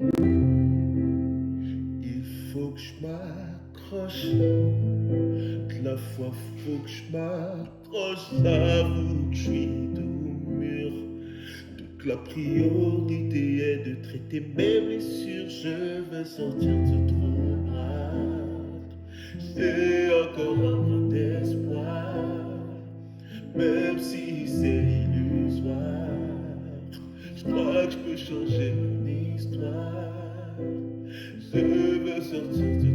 Il faut que je m'accroche, de la fois faut que je m'accroche, j'avoue que je suis tout mûr. Donc la priorité est de traiter mes blessures, je veux sortir de trop grave. J'ai encore un brin d'espoir, même si c'est illusoire. Je crois que je peux changer mon histoire. Je veux sortir de